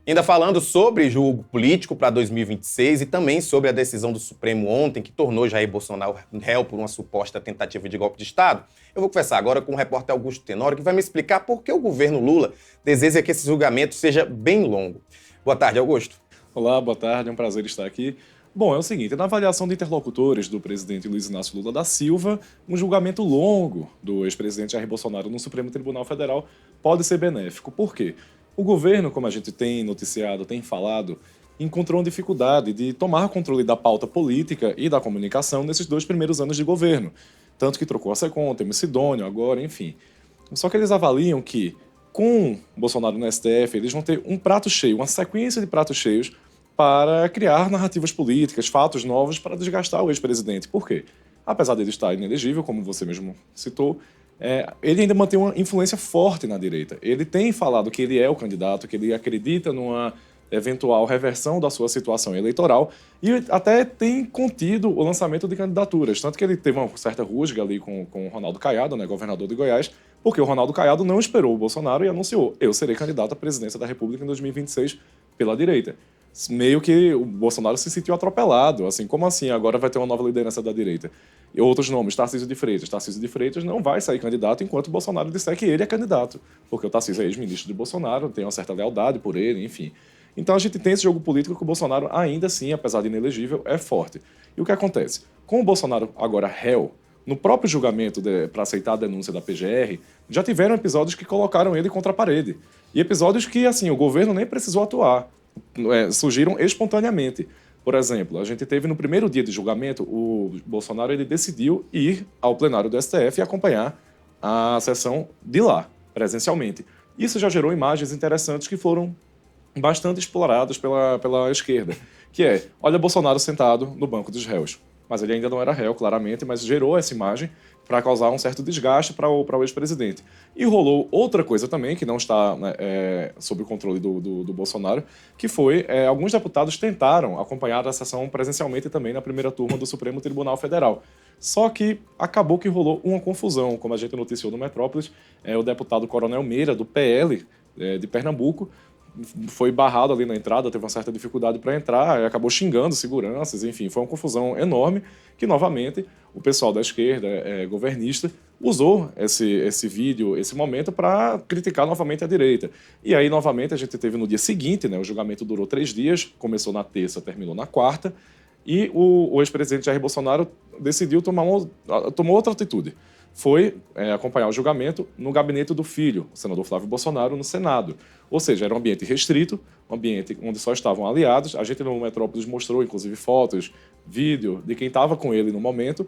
Ainda falando sobre jogo político para 2026 e também sobre a decisão do Supremo ontem, que tornou Jair Bolsonaro réu por uma suposta tentativa de golpe de Estado, eu vou conversar agora com o repórter Augusto Tenório, que vai me explicar por que o governo Lula deseja que esse julgamento seja bem longo. Boa tarde, Augusto. Olá, boa tarde, é um prazer estar aqui. Bom, é o seguinte, na avaliação de interlocutores do presidente Luiz Inácio Lula da Silva, um julgamento longo do ex-presidente Jair Bolsonaro no Supremo Tribunal Federal pode ser benéfico. Por quê? O governo, como a gente tem noticiado, tem falado, encontrou uma dificuldade de tomar controle da pauta política e da comunicação nesses 2 primeiros anos de governo. Tanto que trocou a SECOM, tem o Sidônio agora, enfim. Só que eles avaliam que, com Bolsonaro no STF, eles vão ter um prato cheio, uma sequência de pratos cheios para criar narrativas políticas, fatos novos para desgastar o ex-presidente. Por quê? Apesar dele estar inelegível, como você mesmo citou, ele ainda mantém uma influência forte na direita. Ele tem falado que ele é o candidato, que ele acredita numa eventual reversão da sua situação eleitoral e até tem contido o lançamento de candidaturas. Tanto que ele teve uma certa rusga ali com o Ronaldo Caiado, né, governador de Goiás, porque o Ronaldo Caiado não esperou o Bolsonaro e anunciou: eu serei candidato à presidência da República em 2026 pela direita. Meio que o Bolsonaro se sentiu atropelado, assim, como assim agora vai ter uma nova liderança da direita? E outros nomes, Tarcísio de Freitas não vai sair candidato enquanto o Bolsonaro disser que ele é candidato, porque o Tarcísio é ex-ministro de Bolsonaro, tem uma certa lealdade por ele, enfim. Então a gente tem esse jogo político que o Bolsonaro ainda assim, apesar de inelegível, é forte. E o que acontece? Com o Bolsonaro agora réu, no próprio julgamento para aceitar a denúncia da PGR, já tiveram episódios que colocaram ele contra a parede. E episódios que, assim, o governo nem precisou atuar. Surgiram espontaneamente. Por exemplo, a gente teve no primeiro dia de julgamento, o Bolsonaro ele decidiu ir ao plenário do STF e acompanhar a sessão de lá, presencialmente. Isso já gerou imagens interessantes que foram bastante exploradas pela esquerda, que é: olha Bolsonaro sentado no banco dos réus. Mas ele ainda não era réu, claramente, mas gerou essa imagem para causar um certo desgaste para o ex-presidente. E rolou outra coisa também, que não está, né, sob o controle do Bolsonaro, que foi alguns deputados tentaram acompanhar a sessão presencialmente também na primeira turma do Supremo Tribunal Federal. Só que acabou que rolou uma confusão, como a gente noticiou no Metrópolis, o deputado Coronel Meira, do PL de Pernambuco, foi barrado ali na entrada, teve uma certa dificuldade para entrar, acabou xingando seguranças, enfim, foi uma confusão enorme que, novamente, o pessoal da esquerda governista usou esse vídeo, esse momento, para criticar novamente a direita. E aí, novamente, a gente teve no dia seguinte, né, o julgamento durou 3 dias, começou na terça, terminou na quarta, e o ex-presidente Jair Bolsonaro decidiu tomou outra atitude. Foi acompanhar o julgamento no gabinete do filho, o senador Flávio Bolsonaro, no Senado. Ou seja, era um ambiente restrito, um ambiente onde só estavam aliados. A gente no Metrópolis mostrou, inclusive, fotos, vídeo de quem estava com ele no momento,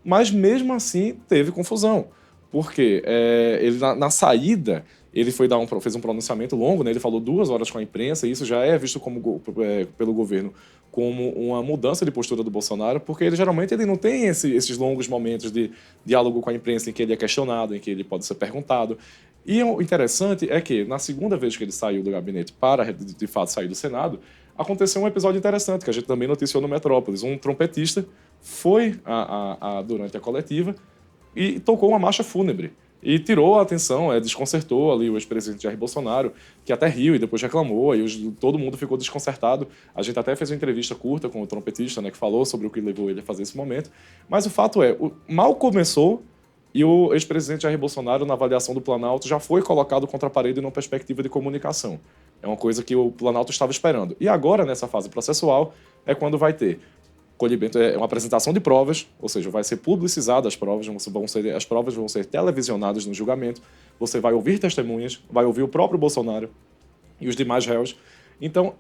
mas mesmo assim teve confusão. Porque ele, na saída, ele fez um pronunciamento longo, né? Ele falou 2 horas com a imprensa, e isso já é visto pelo governo como uma mudança de postura do Bolsonaro, porque ele geralmente não tem esses longos momentos de diálogo com a imprensa em que ele é questionado, em que ele pode ser perguntado. E o interessante é que, na segunda vez que ele saiu do gabinete para, de fato, sair do Senado, aconteceu um episódio interessante, que a gente também noticiou no Metrópolis. Um trompetista foi durante a coletiva e tocou uma marcha fúnebre. E tirou a atenção, desconcertou ali o ex-presidente Jair Bolsonaro, que até riu e depois reclamou, e todo mundo ficou desconcertado. A gente até fez uma entrevista curta com o trompetista, né, que falou sobre o que levou ele a fazer esse momento. Mas o fato mal começou e o ex-presidente Jair Bolsonaro, na avaliação do Planalto, já foi colocado contra a parede numa perspectiva de comunicação. É uma coisa que o Planalto estava esperando. E agora, nessa fase processual, é quando vai ter colhimento, uma apresentação de provas, ou seja, vai ser publicizada as provas vão ser televisionadas no julgamento, você vai ouvir testemunhas, vai ouvir o próprio Bolsonaro e os demais réus. Então,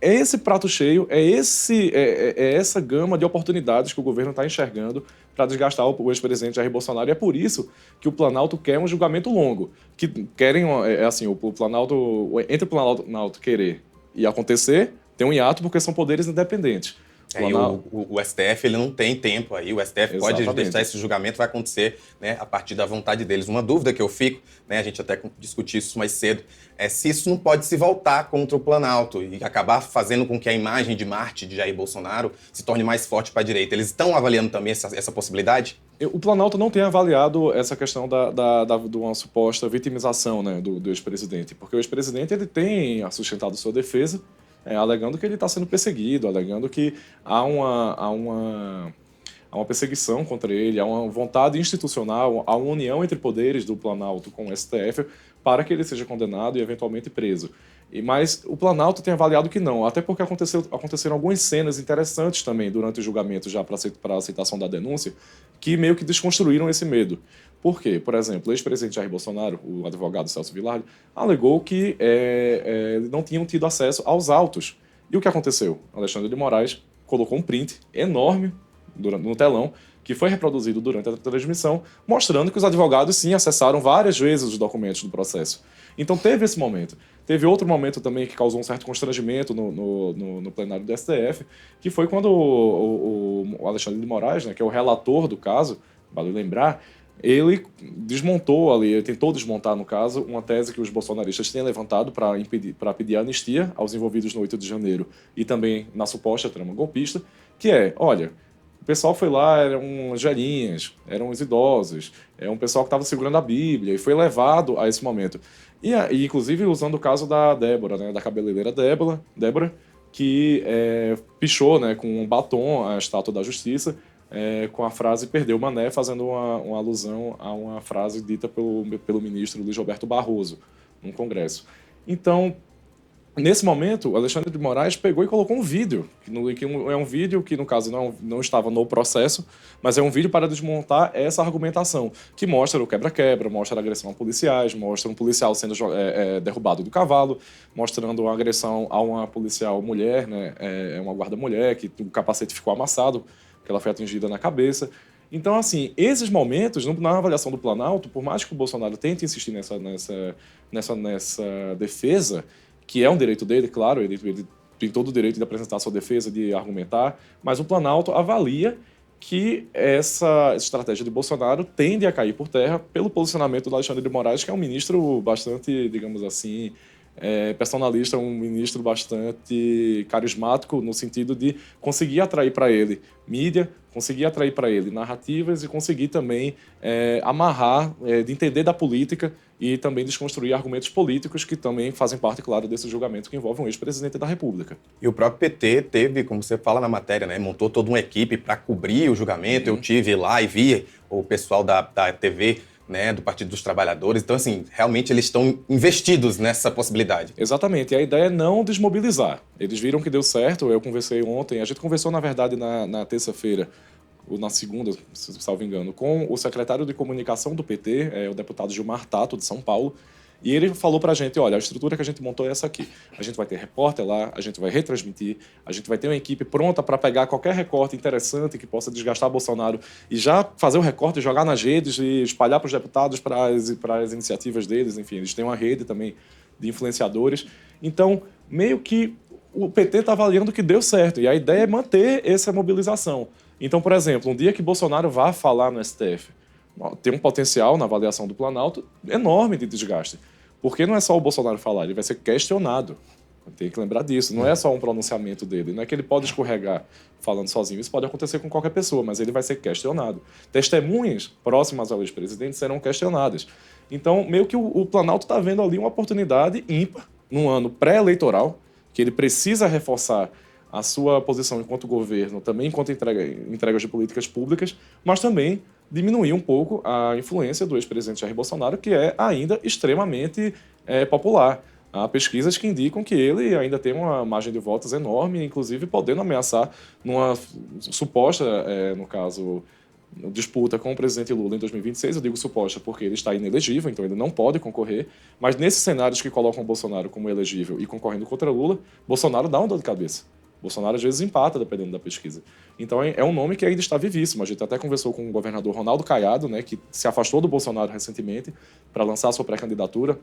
é esse prato cheio, essa gama de oportunidades que o governo está enxergando para desgastar o ex-presidente Jair Bolsonaro, e é por isso que o Planalto quer um julgamento longo, que querem, o Planalto, entre o Planalto querer e acontecer, tem um hiato porque são poderes independentes. E o STF ele não tem tempo aí, o STF pode deixar esse julgamento, vai acontecer, né, a partir da vontade deles. Uma dúvida que eu fico, né, a gente até discutiu isso mais cedo, é se isso não pode se voltar contra o Planalto e acabar fazendo com que a imagem de Marte de Jair Bolsonaro se torne mais forte para a direita. Eles estão avaliando também essa possibilidade? O Planalto não tem avaliado essa questão de uma suposta vitimização, né, do ex-presidente, porque o ex-presidente ele tem sustentado sua defesa, alegando que ele está sendo perseguido, alegando que há uma perseguição contra ele, há uma vontade institucional, há uma união entre poderes do Planalto com o STF para que ele seja condenado e eventualmente preso. Mas o Planalto tem avaliado que não, até porque aconteceram algumas cenas interessantes também durante o julgamento, já para a aceitação da denúncia, que meio que desconstruíram esse medo. Por quê? Por exemplo, o ex-presidente Jair Bolsonaro, o advogado Celso Villardi, alegou que não tinham tido acesso aos autos. E o que aconteceu? Alexandre de Moraes colocou um print enorme no telão, que foi reproduzido durante a transmissão, mostrando que os advogados, sim, acessaram várias vezes os documentos do processo. Então teve esse momento. Teve outro momento também que causou um certo constrangimento no plenário do STF, que foi quando o Alexandre de Moraes, né, que é o relator do caso, vale lembrar, ele desmontou ali, ele tentou desmontar, no caso, uma tese que os bolsonaristas têm levantado para pedir anistia aos envolvidos no 8 de janeiro e também na suposta trama golpista, que é, olha, o pessoal foi lá, eram velhinhas, eram os idosos, é um pessoal que estava segurando a Bíblia e foi levado a esse momento. E inclusive usando o caso da Débora, né, da cabeleireira Débora, que pichou, né, com um batom a estátua da Justiça, com a frase "perdeu Mané", fazendo uma alusão a uma frase dita pelo ministro Luiz Roberto Barroso, num congresso. Então, nesse momento, o Alexandre de Moraes pegou e colocou um vídeo, que é um vídeo que, no caso, não estava no processo, mas é um vídeo para desmontar essa argumentação, que mostra o quebra-quebra, mostra a agressão a policiais, mostra um policial sendo derrubado do cavalo, mostrando uma agressão a uma policial mulher, né, uma guarda-mulher, que o capacete ficou amassado, que ela foi atingida na cabeça. Então, assim, esses momentos, na avaliação do Planalto, por mais que o Bolsonaro tente insistir nessa defesa, que é um direito dele, claro, ele tem todo o direito de apresentar sua defesa, de argumentar, mas o Planalto avalia que essa estratégia de Bolsonaro tende a cair por terra pelo posicionamento do Alexandre de Moraes, que é um ministro bastante, digamos assim, personalista, um ministro bastante carismático, no sentido de conseguir atrair para ele mídia, conseguir atrair para ele narrativas e conseguir também amarrar, de entender da política e também desconstruir argumentos políticos que também fazem parte, claro, desse julgamento que envolve um ex-presidente da República. E o próprio PT teve, como você fala na matéria, né, montou toda uma equipe para cobrir o julgamento. Eu tive lá e vi o pessoal da TV, né, do Partido dos Trabalhadores. Então, assim, realmente eles estão investidos nessa possibilidade. Exatamente. E a ideia é não desmobilizar. Eles viram que deu certo. Eu conversei ontem, a gente conversou, na verdade, na terça-feira, ou na segunda, se salvo engano, com o secretário de comunicação do PT, o deputado Gilmar Tato, de São Paulo, e ele falou pra gente, olha, a estrutura que a gente montou é essa aqui. A gente vai ter repórter lá, a gente vai retransmitir, a gente vai ter uma equipe pronta para pegar qualquer recorte interessante que possa desgastar Bolsonaro e já fazer o recorte, jogar nas redes e espalhar para os deputados, para as iniciativas deles, enfim, eles têm uma rede também de influenciadores. Então, meio que o PT está avaliando que deu certo, e a ideia é manter essa mobilização. Então, por exemplo, um dia que Bolsonaro vá falar no STF, tem um potencial na avaliação do Planalto enorme de desgaste. Porque não é só o Bolsonaro falar, ele vai ser questionado. Tem que lembrar disso. Não é só um pronunciamento dele. Não é que ele pode escorregar falando sozinho. Isso pode acontecer com qualquer pessoa, mas ele vai ser questionado. Testemunhas próximas ao ex-presidente serão questionadas. Então, meio que o Planalto está vendo ali uma oportunidade ímpar, num ano pré-eleitoral, que ele precisa reforçar a sua posição enquanto governo, também enquanto entregas de políticas públicas, mas também diminuir um pouco a influência do ex-presidente Jair Bolsonaro, que é ainda extremamente popular. Há pesquisas que indicam que ele ainda tem uma margem de votos enorme, inclusive podendo ameaçar numa suposta, no caso, disputa com o presidente Lula em 2026. Eu digo suposta porque ele está inelegível, então ele não pode concorrer, mas nesses cenários que colocam o Bolsonaro como elegível e concorrendo contra Lula, Bolsonaro dá uma dor de cabeça. Bolsonaro às vezes empata, dependendo da pesquisa. Então é um nome que ainda está vivíssimo. A gente até conversou com o governador Ronaldo Caiado, né, que se afastou do Bolsonaro recentemente para lançar a sua pré-candidatura.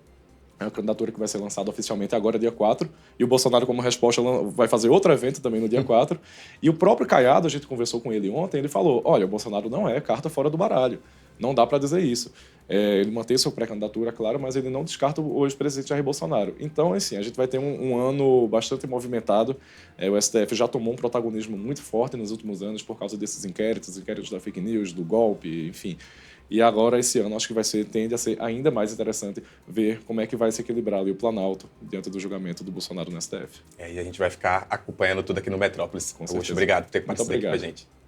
É uma candidatura que vai ser lançada oficialmente agora, dia 4. E o Bolsonaro, como resposta, vai fazer outro evento também no dia 4. E o próprio Caiado, a gente conversou com ele ontem, ele falou, olha, o Bolsonaro não é carta fora do baralho. Não dá para dizer isso. Ele mantém sua pré-candidatura, claro, mas ele não descarta o ex-presidente Jair Bolsonaro. Então, assim, a gente vai ter um ano bastante movimentado. O STF já tomou um protagonismo muito forte nos últimos anos por causa desses inquéritos da fake news, do golpe, enfim. E agora, esse ano, acho que tende a ser ainda mais interessante ver como é que vai se equilibrar ali o Planalto diante do julgamento do Bolsonaro no STF. E a gente vai ficar acompanhando tudo aqui no Metrópolis. Com Augusto, certeza. obrigado por ter Muito participado aqui com a obrigado. gente.